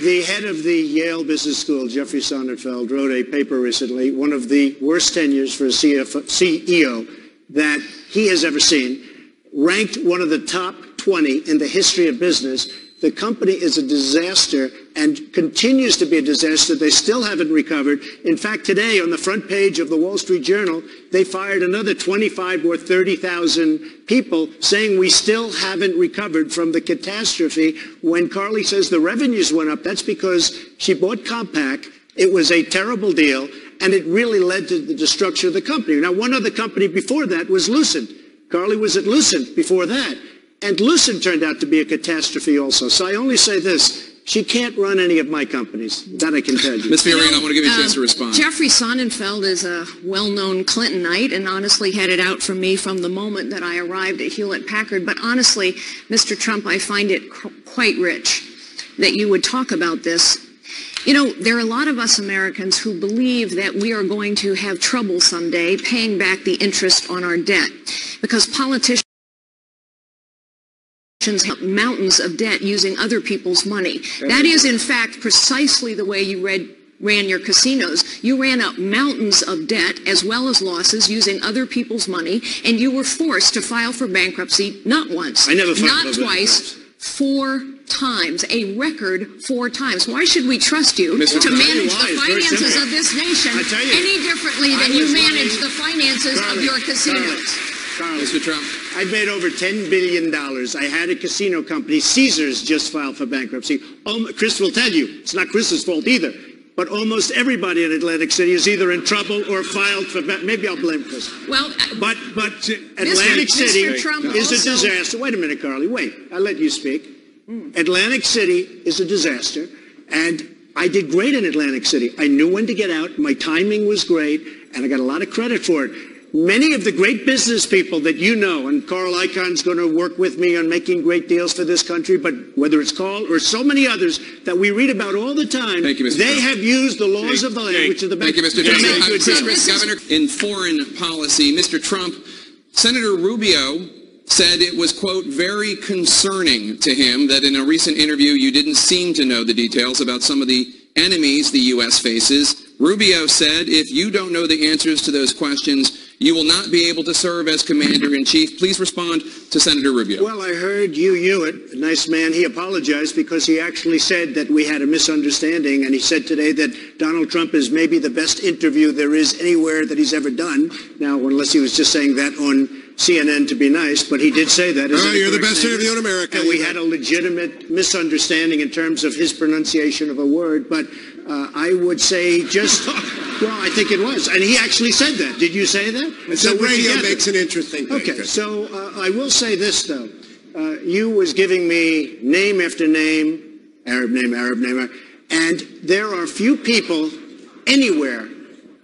The head of the Yale Business School, Jeffrey Sonnenfeld, wrote a paper recently, one of the worst tenures for a CEO that he has ever seen, ranked one of the top 20 in the history of business. The company is a disaster and continues to be a disaster. They still haven't recovered. In fact, today on the front page of the Wall Street Journal, they fired another 25 or 30,000 people saying we still haven't recovered from the catastrophe. When Carly says the revenues went up, that's because she bought Compaq. It was a terrible deal, and it really led to the destruction of the company. Now, one other company before that was Lucent. Carly was at Lucent before that. And Lucent turned out to be a catastrophe also. So I only say this. She can't run any of my companies. That I can tell you. Ms. Fiorina, I want to give you a chance to respond. Jeffrey Sonnenfeld is a well-known Clintonite and honestly had it out for me from the moment that I arrived at Hewlett-Packard. But honestly, Mr. Trump, I find it quite rich that you would talk about this. You know, there are a lot of us Americans who believe that we are going to have trouble someday paying back the interest on our debt because politicians have mountains of debt using other people's money. That is, in fact, precisely the way you ran your casinos. You ran up mountains of debt as well as losses using other people's money, and you were forced to file for bankruptcy not once, not twice, 4 times, a record 4 times. Why should we trust you to manage the finances of this nation any differently than you manage the finances of your casinos? Mr. Trump, I made over $10 billion. I had a casino company. Caesars just filed for bankruptcy. Chris will tell you, it's not Chris's fault either. But almost everybody in Atlantic City is either in trouble or filed for maybe I'll blame Chris. Well, but Atlantic City is a disaster. Wait a minute, Carly. Wait. I'll let you speak. Atlantic City is a disaster, and I did great in Atlantic City. I knew when to get out. My timing was great, and I got a lot of credit for it. Many of the great business people that you know, and Carl Icahn's going to work with me on making great deals for this country, but whether it's Carl or so many others that we read about all the time, they have used the laws of the land, which are the best. Thank you, Mr. Trump. Governor, in foreign policy, Mr. Trump, Senator Rubio said it was, quote, very concerning to him that in a recent interview you didn't seem to know the details about some of the enemies the U.S. faces. Rubio said, if you don't know the answers to those questions, you will not be able to serve as commander-in-chief. Please respond to Senator Rubio. Well, I heard Hewitt, a nice man, he apologized because he actually said that we had a misunderstanding, and he said today that Donald Trump is maybe the best interview there is anywhere that he's ever done. Now, unless he was just saying that on CNN to be nice, but he did say that. Oh, you're the best interview in America. And we had a legitimate misunderstanding in terms of his pronunciation of a word, but I would say just Well, I think it was. And he actually said that. Did you say that? And so radio makes an interesting thing. Okay, so I will say this, though. You was giving me name after name, Arab name, and there are few people anywhere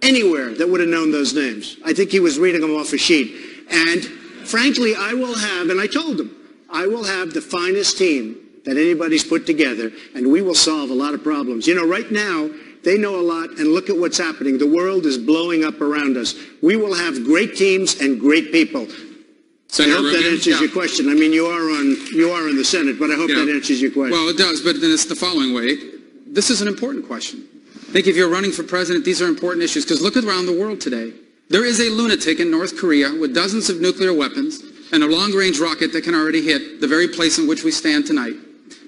that would have known those names. I think he was reading them off a sheet. And frankly, I will have, and I told him, I will have the finest team that anybody's put together, and we will solve a lot of problems. You know, right now, they know a lot, and look at what's happening. The world is blowing up around us. We will have great teams and great people. Senator I hope Rubin? that answers your question. I mean, you are in the Senate, but I hope that answers your question. Well, it does, but then it's the following way. This is an important question. I think if you're running for president, these are important issues, because look around the world today. There is a lunatic in North Korea with dozens of nuclear weapons and a long-range rocket that can already hit the very place in which we stand tonight.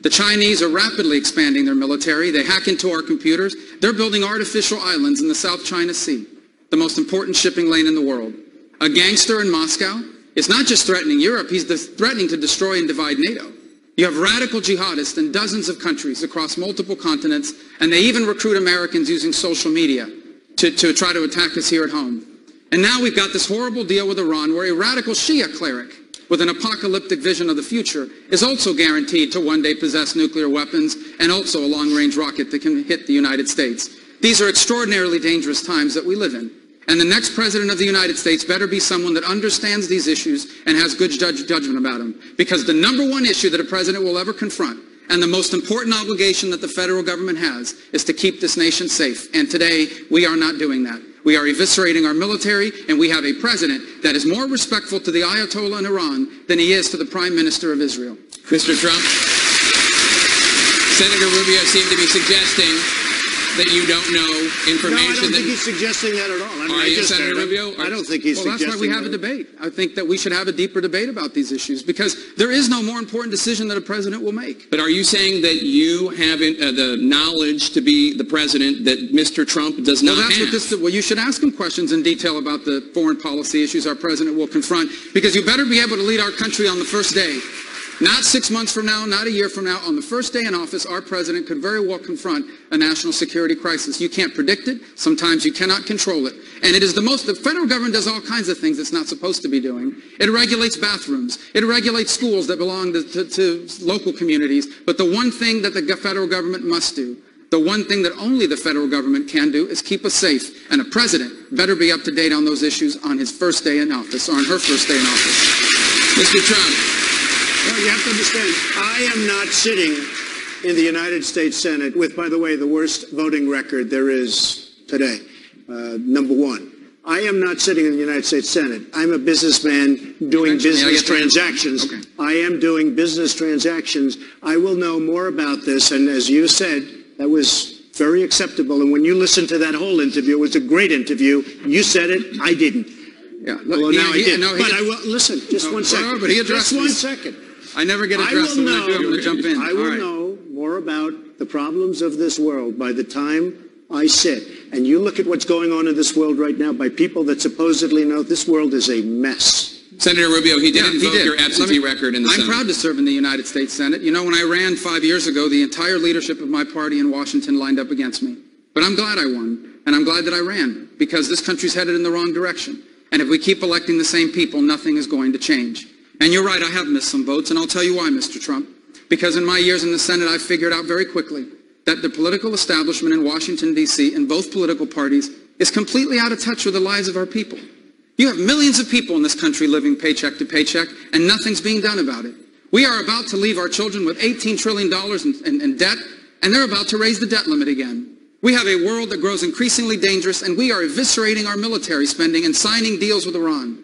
The Chinese are rapidly expanding their military. They hack into our computers. They're building artificial islands in the South China Sea, the most important shipping lane in the world. A gangster in Moscow is not just threatening Europe, he's threatening to destroy and divide NATO. You have radical jihadists in dozens of countries across multiple continents, and they even recruit Americans using social media to try to attack us here at home. And now we've got this horrible deal with Iran where a radical Shia cleric with an apocalyptic vision of the future is also guaranteed to one day possess nuclear weapons and also a long-range rocket that can hit the United States. These are extraordinarily dangerous times that we live in. And the next president of the United States better be someone that understands these issues and has good judgment about them. Because the number one issue that a president will ever confront and the most important obligation that the federal government has is to keep this nation safe. And today, we are not doing that. We are eviscerating our military, and we have a president that is more respectful to the Ayatollah in Iran than he is to the Prime Minister of Israel. Mr. Trump, Senator Rubio seemed to be suggesting that you don't know information. No, I don't think he's suggesting that at all. I mean, Are you, Senator Rubio? I don't think he's suggesting that. Well, that's why we have a debate. I think that we should have a deeper debate about these issues because there is no more important decision that a president will make. But are you saying that you have the knowledge to be the president that Mr. Trump does not have? Well, you should ask him questions in detail about the foreign policy issues our president will confront because you better be able to lead our country on the first day. Not 6 months from now, not a year from now. On the first day in office, our president could very well confront a national security crisis. You can't predict it. Sometimes you cannot control it. And it is the federal government does all kinds of things it's not supposed to be doing. It regulates bathrooms. It regulates schools that belong to local communities. But the one thing that the federal government must do, the one thing that only the federal government can do is keep us safe. And a president better be up to date on those issues on his first day in office or on her first day in office. Mr. Trump. Well, you have to understand, I am not sitting in the United States Senate with, by the way, the worst voting record there is today, number one. I am not sitting in the United States Senate. I'm a businessman doing business transactions. Okay. I am doing business transactions. I will know more about this, and as you said, that was very acceptable. And when you listened to that whole interview, it was a great interview. You said it, I didn't. Yeah, well, now I did. But I will, listen, just one second. But he addressed just one second. I never get addressed, so when I do, I'm going to jump in. I will know more about the problems of this world by the time I sit. And you look at what's going on in this world right now by people that supposedly know this world is a mess. Senator Rubio, he didn't invoke your absentee record in the Senate. I'm proud to serve in the United States Senate. You know, when I ran 5 years ago, the entire leadership of my party in Washington lined up against me. But I'm glad I won, and I'm glad that I ran, because this country's headed in the wrong direction. And if we keep electing the same people, nothing is going to change. And you're right, I have missed some votes, and I'll tell you why, Mr. Trump. Because in my years in the Senate, I figured out very quickly that the political establishment in Washington, D.C., in both political parties, is completely out of touch with the lives of our people. You have millions of people in this country living paycheck to paycheck, and nothing's being done about it. We are about to leave our children with $18 trillion in debt, and they're about to raise the debt limit again. We have a world that grows increasingly dangerous, and we are eviscerating our military spending and signing deals with Iran.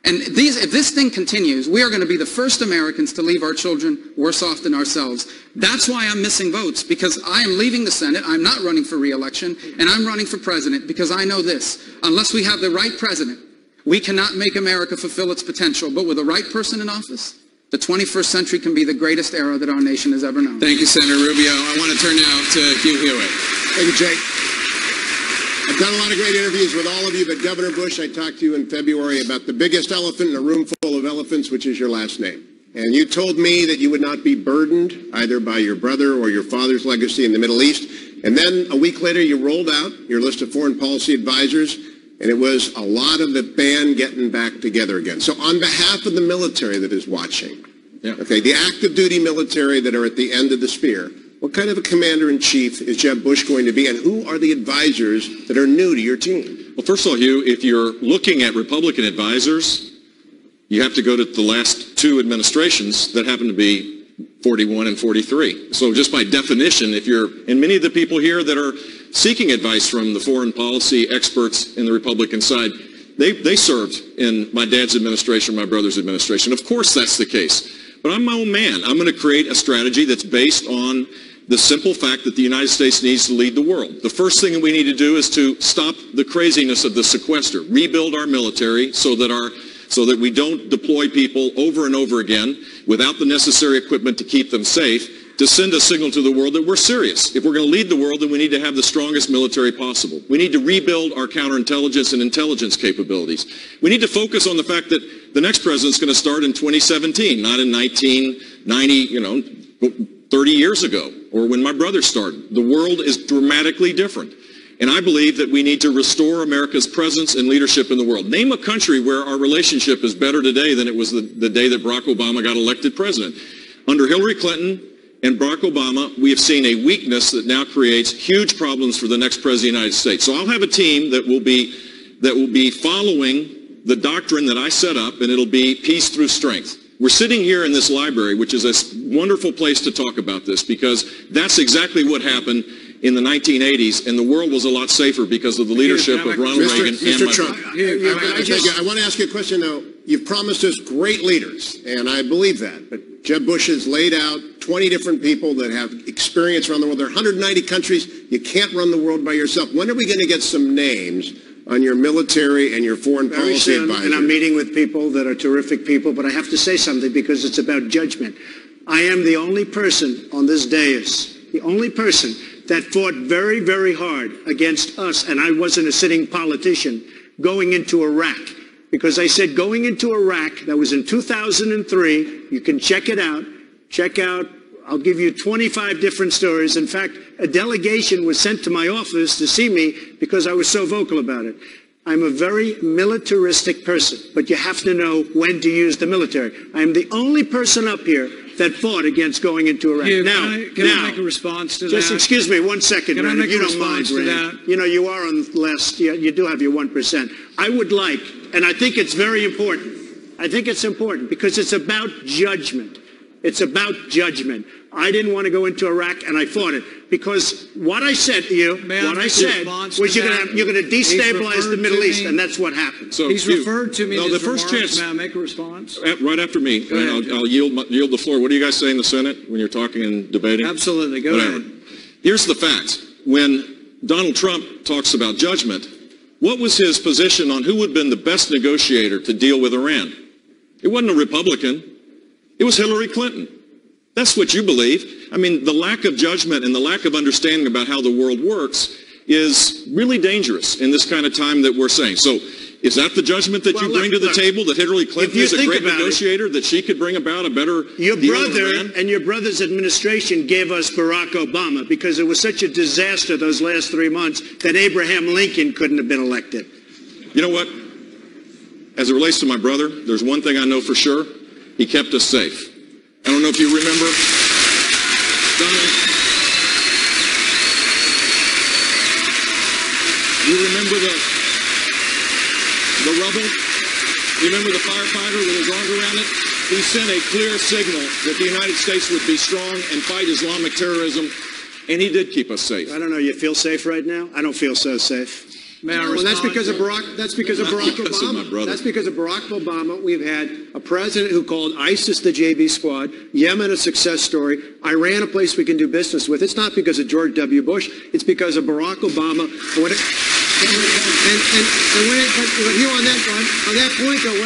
And if this thing continues, we are going to be the first Americans to leave our children worse off than ourselves. That's why I'm missing votes, because I am leaving the Senate, I'm not running for re-election, and I'm running for president because I know this. Unless we have the right president, we cannot make America fulfill its potential. But with the right person in office, the 21st century can be the greatest era that our nation has ever known. Thank you, Senator Rubio. I want to turn now to Hugh Hewitt. Thank you, Jake. I've done a lot of great interviews with all of you, but Governor Bush, I talked to you in February about the biggest elephant in a room full of elephants, which is your last name. And you told me that you would not be burdened either by your brother or your father's legacy in the Middle East. And then a week later, you rolled out your list of foreign policy advisors, and it was a lot of the band getting back together again. So on behalf of the military that is watching, okay, the active duty military that are at the end of the spear, what kind of a commander-in-chief is Jeb Bush going to be, and who are the advisors that are new to your team? Well, first of all, Hugh, if you're looking at Republican advisors, you have to go to the last two administrations that happen to be 41 and 43. So just by definition, and many of the people here that are seeking advice from the foreign policy experts in the Republican side, they served in my dad's administration, my brother's administration. Of course that's the case. But I'm my own man. I'm going to create a strategy that's based on the simple fact that the United States needs to lead the world. The first thing that we need to do is to stop the craziness of the sequester, rebuild our military so that we don't deploy people over and over again without the necessary equipment to keep them safe, to send a signal to the world that we're serious. If we're going to lead the world, then we need to have the strongest military possible. We need to rebuild our counterintelligence and intelligence capabilities. We need to focus on the fact that the next president's going to start in 2017, not in 1990, 30 years ago, or when my brother started. The world is dramatically different. And I believe that we need to restore America's presence and leadership in the world. Name a country where our relationship is better today than it was the day that Barack Obama got elected president. Under Hillary Clinton and Barack Obama, we have seen a weakness that now creates huge problems for the next president of the United States. So I'll have a team that will be following the doctrine that I set up, and it'll be peace through strength. We're sitting here in this library, which is a wonderful place to talk about this, because that's exactly what happened in the 1980s, and the world was a lot safer because of the leadership of Ronald Reagan and my Trump. I want to ask you a question, though. You've promised us great leaders, and I believe that. But Jeb Bush has laid out 20 different people that have experience around the world. There are 190 countries. You can't run the world by yourself. When are we going to get some names on your military and your foreign policy advisors? And I'm meeting with people that are terrific people, but I have to say something because it's about judgment. I am the only person on this dais, the only person that fought very, very hard against us, and I wasn't a sitting politician, going into Iraq. Because I said going into Iraq, that was in 2003, you can check it out, I'll give you 25 different stories. In fact, a delegation was sent to my office to see me because I was so vocal about it. I'm a very militaristic person, but you have to know when to use the military. I am the only person up here that fought against going into Iraq. Hugh, can I make a response to that? Just excuse me 1 second, Can I Rand, make if you a don't mind, response to Rand. that? You know, you are on less, you do have your 1%. I would like, and I think it's very important, I think it's important because it's about judgment. It's about judgment. I didn't want to go into Iraq, and I fought it because what I said to you, was you're going to destabilize the Middle East, and that's what happened. So he's referred to me in his the first remarks. chance. May I make a response? Right after me, and I'll yield the floor. What do you guys say in the Senate when you're talking and debating? Absolutely. Go ahead. Here's the fact. When Donald Trump talks about judgment, what was his position on who would have been the best negotiator to deal with Iran? It wasn't a Republican. It was Hillary Clinton. That's what you believe. I mean, the lack of judgment and the lack of understanding about how the world works is really dangerous in this kind of time that we're saying. So is that the judgment that you bring to the table, that Hillary Clinton is a great negotiator, that she could bring about a better Your deal brother with Iran? and your brother's administration gave us Barack Obama because it was such a disaster those last 3 months that Abraham Lincoln couldn't have been elected. You know what? As it relates to my brother, there's one thing I know for sure. He kept us safe. I don't know if you remember, Donald, you remember the rubble? You remember the firefighter with his arms around it? He sent a clear signal that the United States would be strong and fight Islamic terrorism, and he did keep us safe. I don't know, you feel safe right now? I don't feel so safe. Well, that's because of Barack. That's because of Barack Obama. That's because of Barack Obama. We've had a president who called ISIS the JV squad, Yemen a success story, Iran a place we can do business with. It's not because of George W. Bush. It's because of Barack Obama. But here on that point, though,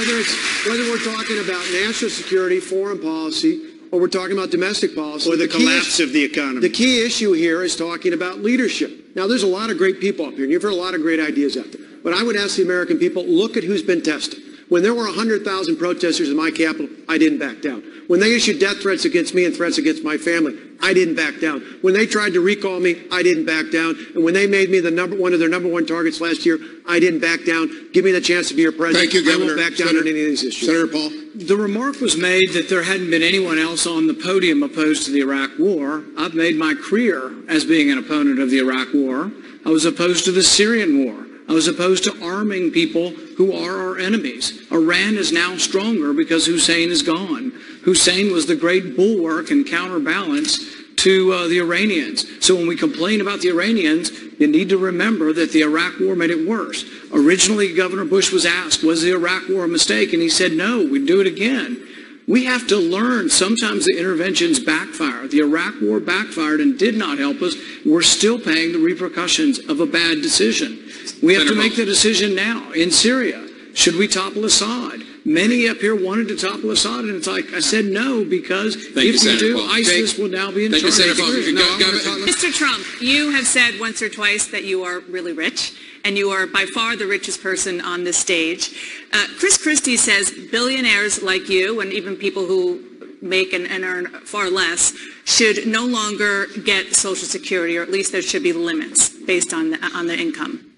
whether we're talking about national security, foreign policy, or we're talking about domestic policy, or the collapse of the economy. The key issue here is talking about leadership. Now, there's a lot of great people up here, and you've heard a lot of great ideas out there. But I would ask the American people, look at who's been tested. When there were 100,000 protesters in my capital, I didn't back down. When they issued death threats against me and threats against my family, I didn't back down. When they tried to recall me, I didn't back down. And when they made me one of their number one targets last year, I didn't back down. Give me the chance to be your president. Thank you, Governor. I won't back down on any of these issues. Senator Paul. The remark was made that there hadn't been anyone else on the podium opposed to the Iraq War. I've made my career as being an opponent of the Iraq War. I was opposed to the Syrian War. I was opposed to arming people who are our enemies. Iran is now stronger because Hussein is gone. Hussein was the great bulwark and counterbalance to the Iranians. So when we complain about the Iranians, you need to remember that the Iraq War made it worse. Originally, Governor Bush was asked, was the Iraq War a mistake? And he said, no, we'd do it again. We have to learn sometimes the interventions backfire. The Iraq War backfired and did not help us. We're still paying the repercussions of a bad decision. We have to make the decision now in Syria. Should we topple Assad? Many up here wanted to topple Assad, and it's like I said no, because if you do, ISIS will now be in charge. Mr. Trump, you have said once or twice that you are really rich, and you are by far the richest person on this stage. Chris Christie says billionaires like you, and even people who make and earn far less, should no longer get Social Security, or at least there should be limits based on their income.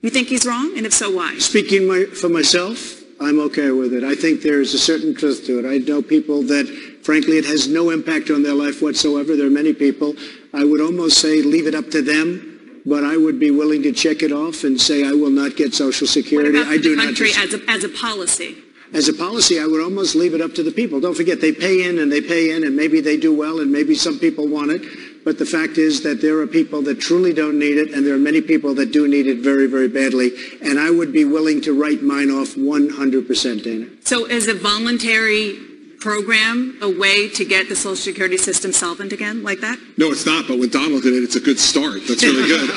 You think he's wrong, and if so, why? Speaking for myself, I'm okay with it. I think there's a certain truth to it. I know people that, frankly, it has no impact on their life whatsoever. There are many people, I would almost say leave it up to them, but I would be willing to check it off and say I will not get Social Security. What about the country as a policy? As a policy, I would almost leave it up to the people. Don't forget, they pay in, and maybe they do well, and maybe some people want it. But the fact is that there are people that truly don't need it, and there are many people that do need it very, very badly. And I would be willing to write mine off 100%, Dana. So is a voluntary program a way to get the Social Security system solvent again, like that? No, it's not. But when Donald did it, it's a good start. That's really good.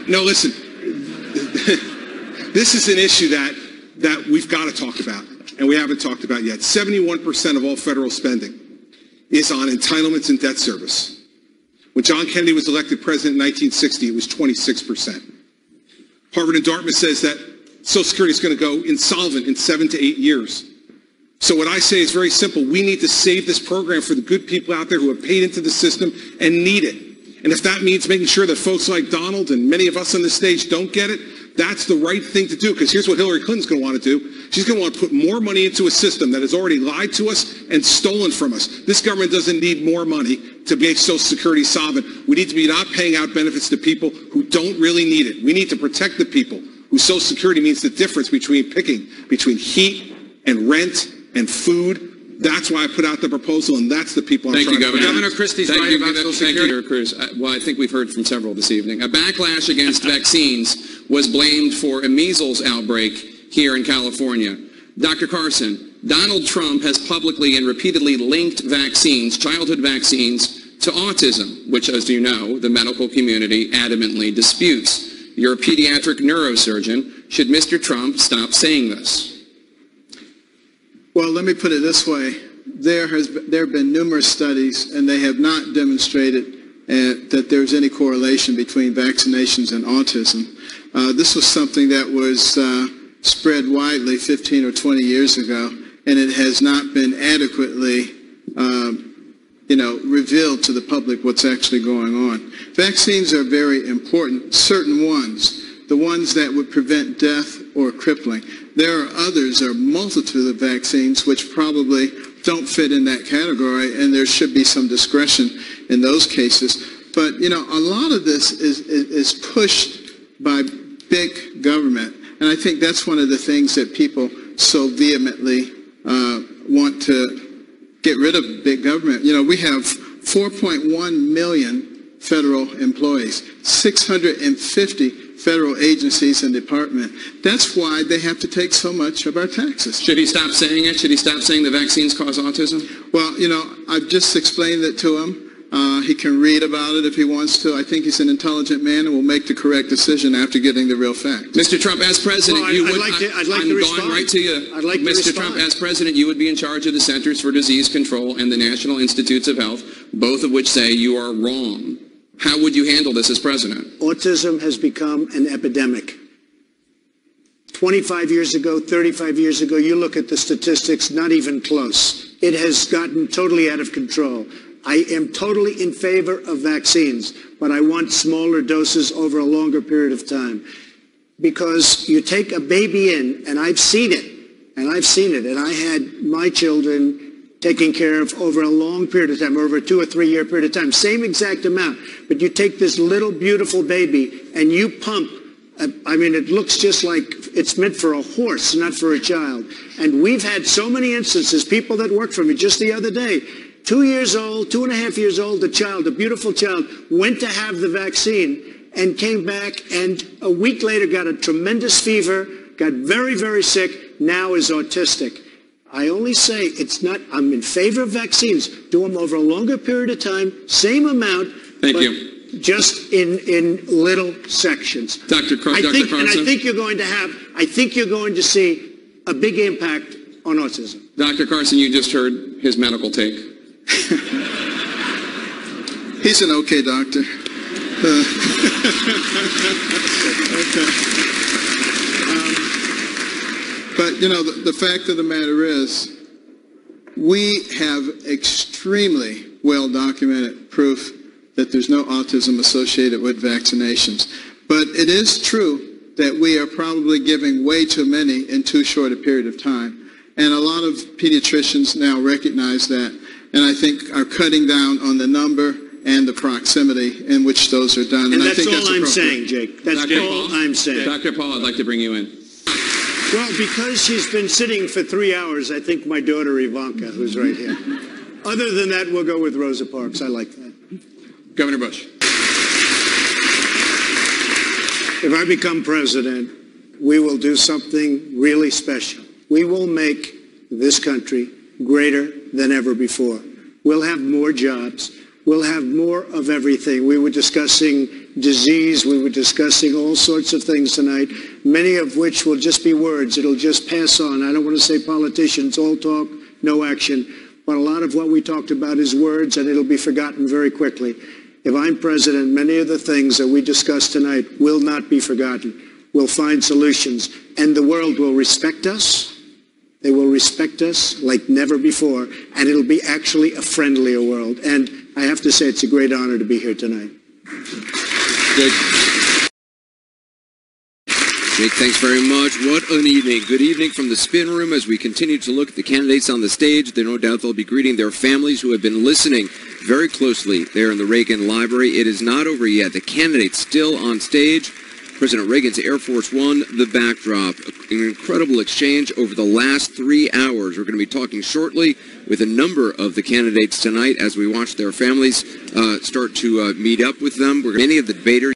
No, listen. This is an issue that we've got to talk about, and we haven't talked about yet. 71% of all federal spending is on entitlements and debt service. When John Kennedy was elected president in 1960, it was 26%. Harvard and Dartmouth says that Social Security is going to go insolvent in 7 to 8 years. So what I say is very simple. We need to save this program for the good people out there who have paid into the system and need it. And if that means making sure that folks like Donald and many of us on the stage don't get it, that's the right thing to do, because here's what Hillary Clinton's going to want to do. She's going to want to put more money into a system that has already lied to us and stolen from us. This government doesn't need more money to make Social Security solvent. We need to be not paying out benefits to people who don't really need it. We need to protect the people whose Social Security means the difference between picking between heat and rent and food. That's why I put out the proposal, and that's the people I'm trying to protect. Governor Christie's right about Social Security. Thank you, Cruz. Well, I think we've heard from several this evening. A backlash against vaccines was blamed for a measles outbreak here in California. Dr. Carson, Donald Trump has publicly and repeatedly linked vaccines, childhood vaccines, to autism, which, as you know, the medical community adamantly disputes. You're a pediatric neurosurgeon. Should Mr. Trump stop saying this? Well, let me put it this way. There have been numerous studies, and they have not demonstrated that there's any correlation between vaccinations and autism. This was something that was spread widely 15 or 20 years ago, and it has not been adequately revealed to the public what's actually going on. Vaccines are very important, certain ones, the ones that would prevent death or crippling. There are others, or a multitude of vaccines, which probably don't fit in that category, and there should be some discretion in those cases. But, a lot of this is pushed by big government, and I think that's one of the things that people so vehemently want to get rid of big government. We have 4.1 million federal employees, 650 federal agencies and departments. That's why they have to take so much of our taxes. Should he stop saying it? Should he stop saying the vaccines cause autism? Well, I've just explained it to him. He can read about it if he wants to. I think he's an intelligent man and will make the correct decision after getting the real facts. Mr. Trump, as president, I'd like to respond. Right to you. I'd like to Mr. respond. Trump, as president, you would be in charge of the Centers for Disease Control and the National Institutes of Health, both of which say you are wrong. How would you handle this as president? Autism has become an epidemic. 25 years ago, 35 years ago, you look at the statistics, not even close. It has gotten totally out of control. I am totally in favor of vaccines, but I want smaller doses over a longer period of time. Because you take a baby in, and I've seen it, and I had my children taken care of over a long period of time, over a 2 or 3 year period of time, same exact amount. But you take this little beautiful baby and you pump, I mean, it looks just like it's meant for a horse, not for a child. And we've had so many instances, people that work for me just the other day, 2 years old, 2.5 years old, a child, a beautiful child, went to have the vaccine and came back and a week later got a tremendous fever, got very, very sick, now is autistic. I only say it's not, I'm in favor of vaccines. Do them over a longer period of time, same amount. Thank you. Just in little sections. Dr. Carson. And I think you're going to see a big impact on autism. Dr. Carson, you just heard his medical take. He's an okay doctor. But, you know, the fact of the matter is, we have extremely well-documented proof that there's no autism associated with vaccinations. But it is true that we are probably giving way too many in too short a period of time. And a lot of pediatricians now recognize that, and I think are cutting down on the number and the proximity in which those are done. And I that's think all I'm saying, Jake. That's all I'm saying. Dr. Paul, I'd like to bring you in. Well, because she's been sitting for 3 hours, I think my daughter Ivanka, who's right here. Other than that, we'll go with Rosa Parks. I like that. Governor Bush. If I become president, we will do something really special. We will make this country greater than ever before. We'll have more jobs. We'll have more of everything. We were discussing disease. We were discussing all sorts of things tonight, many of which will just be words. It'll just pass on. I don't want to say politicians, all talk, no action. But a lot of what we talked about is words, and it'll be forgotten very quickly. If I'm president, many of the things that we discussed tonight will not be forgotten. We'll find solutions, and the world will respect us. They will respect us like never before, and it'll be actually a friendlier world. And I have to say it's a great honor to be here tonight. Jake, thanks very much. What an evening. Good evening from the spin room as we continue to look at the candidates on the stage. There no doubt they'll be greeting their families who have been listening very closely there in the Reagan Library. It is not over yet. The candidates still on stage. President Reagan's Air Force One, the backdrop. An incredible exchange over the last 3 hours. We're going to be talking shortly with a number of the candidates tonight as we watch their families start to meet up with them. Many of the debaters